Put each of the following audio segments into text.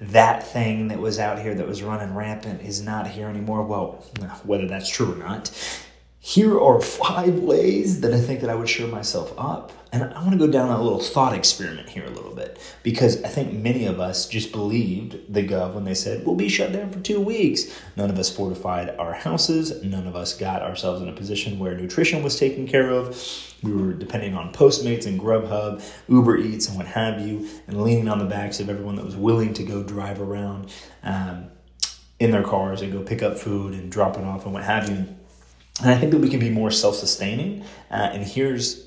that thing that was out here that was running rampant is not here anymore. Well, whether that's true or not, here are 5 ways that I think that I would shore myself up. And I want to go down a little thought experiment here a little bit, because I think many of us just believed the gov when they said, we'll be shut down for 2 weeks. None of us fortified our houses. None of us got ourselves in a position where nutrition was taken care of. We were depending on Postmates and Grubhub, Uber Eats and what have you, and leaning on the backs of everyone that was willing to go drive around in their cars and go pick up food and drop it off and what have you. And I think that we can be more self-sustaining, and here's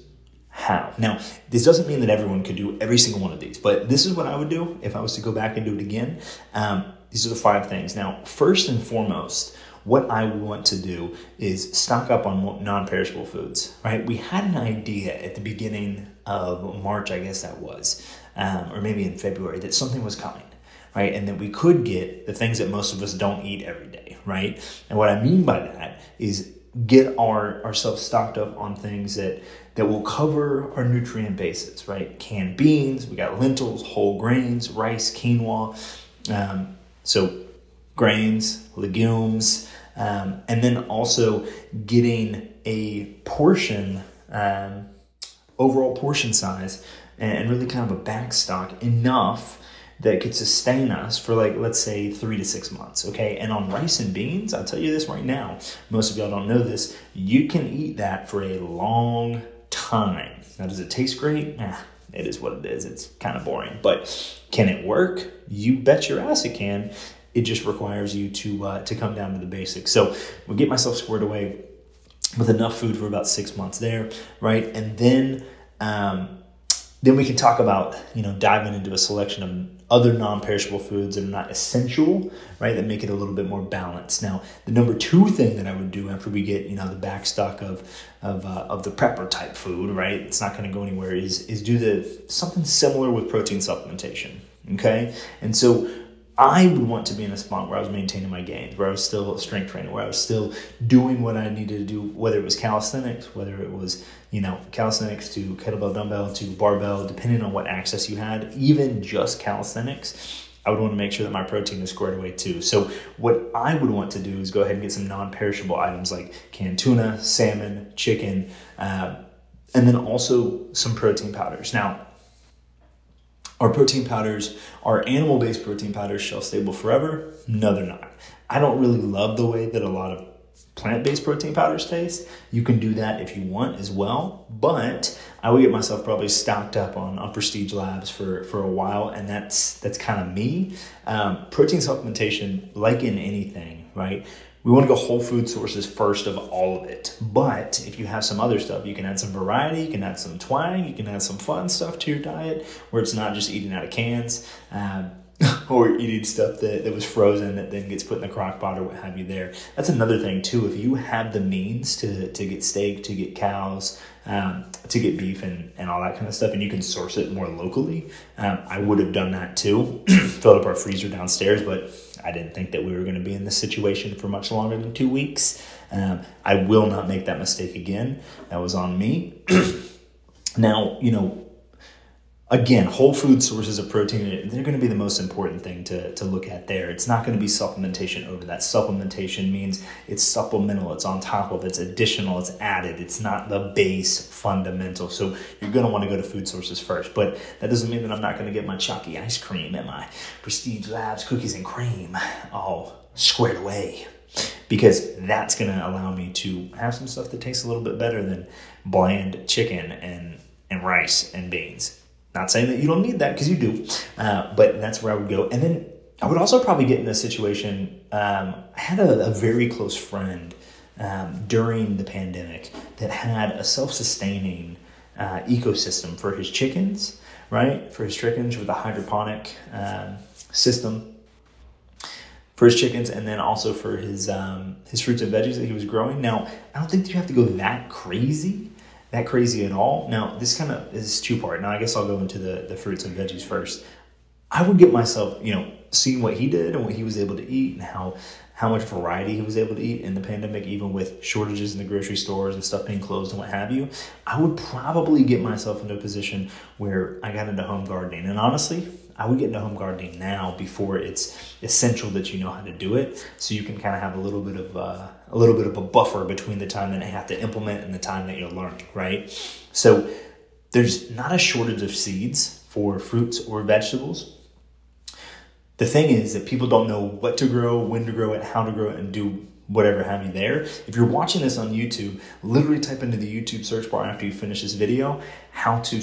how. Now, this doesn't mean that everyone could do every single one of these, but this is what I would do if I was to go back and do it again. These are the 5 things. Now, first and foremost, what I would want to do is stock up on non-perishable foods, right? We had an idea at the beginning of March, I guess that was, or maybe in February, that something was coming, right? And that we could get the things that most of us don't eat every day, right? And what I mean by that is get ourselves stocked up on things that will cover our nutrient bases, right? Canned beans, we got lentils, whole grains, rice, quinoa, so grains, legumes, and then also getting a portion, overall portion size, and really kind of a back stock enough that could sustain us for, like, let's say 3 to 6 months, okay? And on rice and beans, I'll tell you this right now, most of y'all don't know this, you can eat that for a long time. Now, does it taste great? It is what it is. It's kind of boring, but can it work? You bet your ass it can. It just requires you to come down to the basics. So we'll get myself squared away with enough food for about 6 months there, right? And then we can talk about, diving into a selection of other non-perishable foods that are not essential, right, that make it a little bit more balanced. Now, the number 2 thing that I would do after we get, the back stock of the prepper type food, right, it's not going to go anywhere, is do something similar with protein supplementation, okay? And so I would want to be in a spot where I was maintaining my gains, where I was still strength training, where I was still doing what I needed to do, whether it was calisthenics, whether it was, calisthenics to kettlebell, dumbbell, to barbell, depending on what access you had, even just calisthenics, I would want to make sure that my protein is squared away too. So what I would want to do is go ahead and get some non-perishable items like canned tuna, salmon, chicken, and then also some protein powders. Now, our protein powders, our animal-based protein powders, shelf stable forever? No, they're not. I don't really love the way that a lot of plant-based protein powders taste. You can do that if you want as well, but I would get myself probably stocked up on Prestige Labs for a while, and that's kind of me. Protein supplementation, like in anything, right? We want to go whole food sources first of all of it. But if you have some other stuff, you can add some variety, you can add some twang, you can add some fun stuff to your diet where it's not just eating out of cans or eating stuff that was frozen that then gets put in the crock pot or what have you there. That's another thing too. If you have the means to get steak, to get cows, to get beef and all that kind of stuff, and you can source it more locally, I would have done that too. Filled up our freezer downstairs, but I didn't think that we were going to be in this situation for much longer than 2 weeks. I will not make that mistake again. That was on me. Now, again, whole food sources of protein, they're going to be the most important thing to look at there. It's not going to be supplementation over that. Supplementation means it's supplemental, it's on top of, it's additional, it's added. It's not the base fundamental. So you're going to want to go to food sources first. But that doesn't mean that I'm not going to get my chalky ice cream and my Prestige Labs cookies and cream all squared away, because that's going to allow me to have some stuff that tastes a little bit better than bland chicken and rice and beans. Not saying that you don't need that, because you do, but that's where I would go. And then I would also probably get in a situation, I had a very close friend during the pandemic that had a self-sustaining ecosystem for his chickens, right? For his chickens with a hydroponic system for his chickens, and then also for his fruits and veggies that he was growing. Now, I don't think that you have to go that crazy at all. Now, this kind of is 2-part. Now, I guess I'll go into the fruits and veggies first. I would get myself, seeing what he did and what he was able to eat and how much variety he was able to eat in the pandemic, even with shortages in the grocery stores and stuff being closed and what have you. I would probably get myself into a position where I got into home gardening. And honestly, I would get into home gardening now before it's essential that you know how to do it, so you can kind of have a little bit of a buffer between the time that you have to implement and the time that you're learning, right? So there's not a shortage of seeds for fruits or vegetables. The thing is that people don't know what to grow, when to grow it, how to grow it, and do whatever have you there. If you're watching this on YouTube, literally type into the YouTube search bar after you finish this video, how to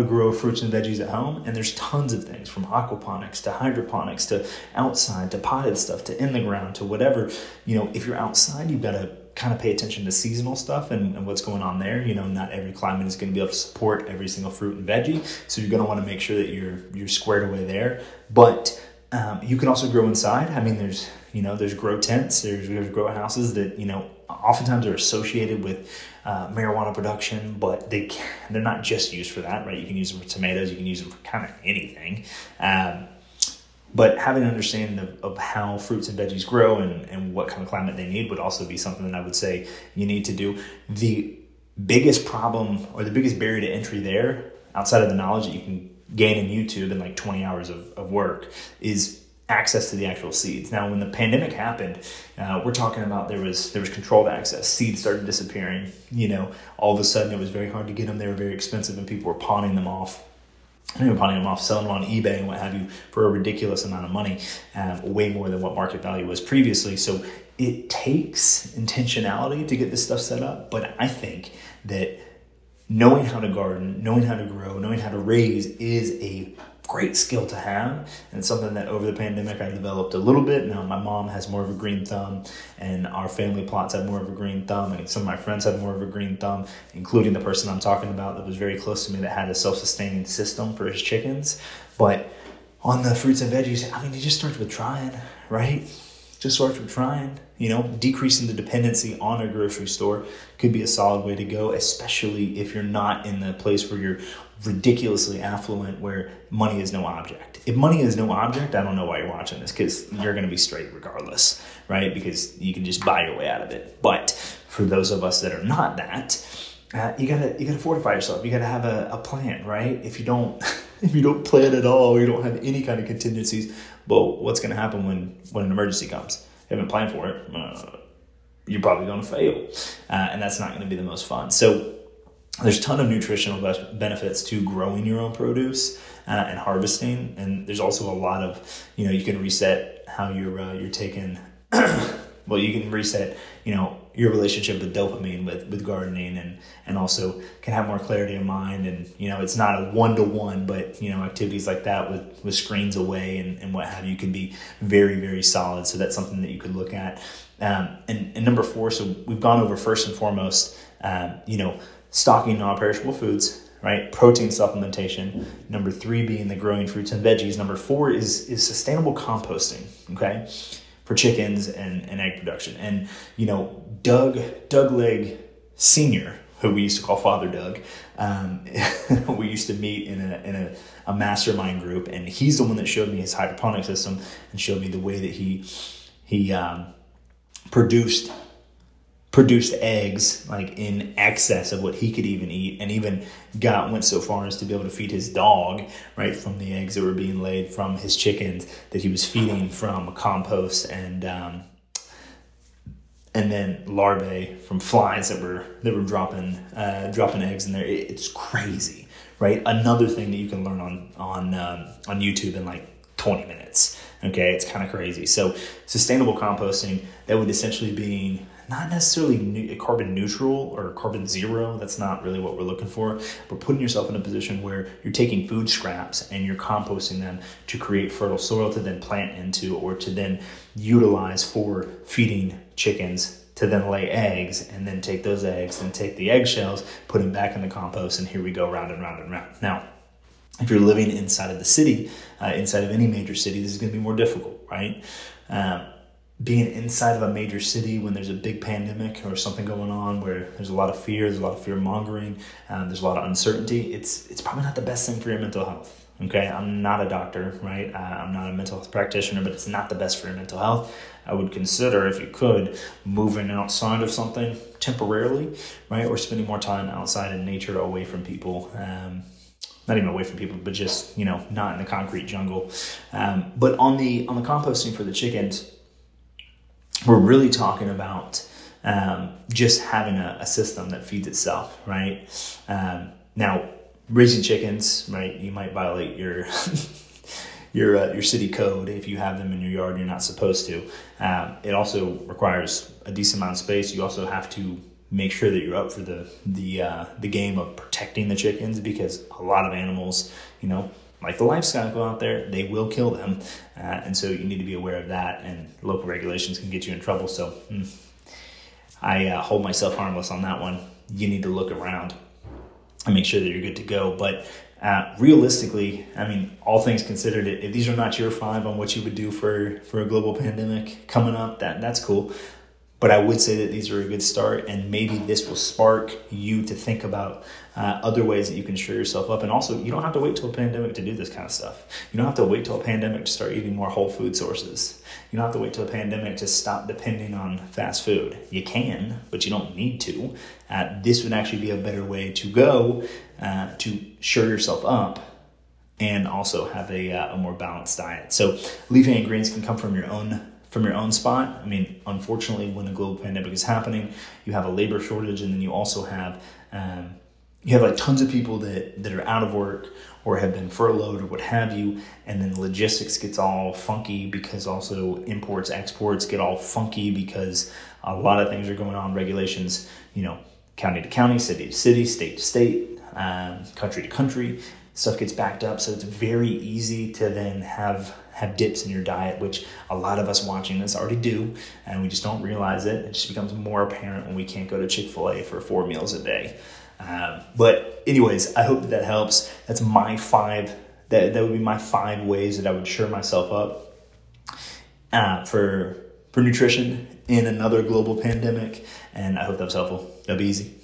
grow fruits and veggies at home. And there's tons of things, from aquaponics to hydroponics to outside to potted stuff to in the ground to whatever. If you're outside, you've got to kind of pay attention to seasonal stuff and what's going on there. Not every climate is going to be able to support every single fruit and veggie. So you're going to want to make sure that you're squared away there. But you can also grow inside. I mean, there's grow tents, there's grow houses that, oftentimes are associated with marijuana production, but they're not just used for that, right? You can use them for tomatoes, you can use them for kind of anything. But having an understanding of how fruits and veggies grow and what kind of climate they need would also be something that I would say you need to do. The biggest problem or the biggest barrier to entry there, outside of the knowledge that you can gain in YouTube in like 20 hours of work, is access to the actual seeds. Now, when the pandemic happened, we're talking about there was controlled access. Seeds started disappearing. All of a sudden it was very hard to get them. They were very expensive, and people were pawning them off. Selling them on eBay and what have you for a ridiculous amount of money, way more than what market value was previously. So it takes intentionality to get this stuff set up. But I think that knowing how to garden, knowing how to grow, knowing how to raise is a great skill to have, and it's something that over the pandemic I developed a little bit. Now my mom has more of a green thumb, and our family plots have more of a green thumb, and some of my friends have more of a green thumb, including the person I'm talking about that was very close to me that had a self-sustaining system for his chickens. But on the fruits and veggies, I mean, it just starts with trying, right? Just starts with trying. Decreasing the dependency on a grocery store could be a solid way to go, especially if you're not in the place where you're ridiculously affluent, where money is no object. If money is no object, I don't know why you're watching this, because you're going to be straight regardless, right? Because you can just buy your way out of it. But for those of us that are not that, you gotta fortify yourself. You gotta have a plan, right? If you don't plan at all, or you don't have any kind of contingencies, well, what's going to happen when an emergency comes? You haven't planned for it, you're probably going to fail. And that's not going to be the most fun. So there's a ton of nutritional benefits to growing your own produce and harvesting. And there's also a lot of, you can reset how you're taking, well, you can reset, your relationship with dopamine with gardening, and also can have more clarity of mind. And, it's not a one-to-one, but, activities like that with screens away and what have you can be very, very solid. So that's something that you could look at. And number 4, so we've gone over first and foremost, stocking non-perishable foods, right? Protein supplementation. Number 3 being the growing fruits and veggies. Number 4 is sustainable composting, okay? For chickens and egg production. And, Doug Legg Sr., who we used to call Father Doug, we used to meet in a mastermind group, and he's the one that showed me his hydroponic system and showed me the way that he produced eggs like in excess of what he could even eat, and even went so far as to be able to feed his dog, right, from the eggs that were being laid from his chickens that he was feeding from compost and then larvae from flies that were dropping eggs in there. It's crazy, right? Another thing that you can learn on YouTube in like 20 minutes. Okay, it's kind of crazy. So sustainable composting, that would essentially be not necessarily carbon neutral or carbon zero. That's not really what we're looking for, but putting yourself in a position where you're taking food scraps and you're composting them to create fertile soil to then plant into, or to then utilize for feeding chickens to then lay eggs, and then take those eggs and take the eggshells, put them back in the compost, and here we go round and round and round. Now, if you're living inside of the city, inside of any major city, this is going to be more difficult, right? Being inside of a major city when there's a big pandemic or something going on where there's a lot of fear, there's a lot of fear mongering, there's a lot of uncertainty, it's probably not the best thing for your mental health. Okay, I'm not a doctor, right? I'm not a mental health practitioner, but it's not the best for your mental health. I would consider, if you could, moving outside of something temporarily, right? Or spending more time outside in nature, away from people. not even away from people, but just, not in the concrete jungle. But on the composting for the chickens, we're really talking about just having a system that feeds itself, right? Now, raising chickens, right, you might violate your your city code if you have them in your yard and you're not supposed to. It also requires a decent amount of space. You also have to make sure that you're up for the game of protecting the chickens, because a lot of animals, like the livestock out there, they will kill them. And so you need to be aware of that, and local regulations can get you in trouble. So I hold myself harmless on that one. You need to look around and make sure that you're good to go. But realistically, I mean, all things considered, if these are not your 5 on what you would do for a global pandemic coming up, that's cool. But I would say that these are a good start, and maybe this will spark you to think about other ways that you can shore yourself up. And also, you don't have to wait till a pandemic to do this kind of stuff. You don't have to wait till a pandemic to start eating more whole food sources. You don't have to wait till a pandemic to stop depending on fast food. You can, but you don't need to. This would actually be a better way to go to shore yourself up and also have a more balanced diet. So leafy and greens can come from your own spot. I mean, unfortunately, when a global pandemic is happening, you have a labor shortage, and then you also have like tons of people that are out of work or have been furloughed or what have you, and then logistics gets all funky because also imports, exports get all funky because a lot of things are going on, regulations, county to county, city to city, state to state, country to country. Stuff gets backed up, so it's very easy to then have dips in your diet, which a lot of us watching this already do, and we just don't realize it. It just becomes more apparent when we can't go to Chick-fil-A for 4 meals a day. But anyways, I hope that helps. That's my 5. That would be my 5 ways that I would shore myself up for nutrition in another global pandemic, and I hope that was helpful. That'll be easy.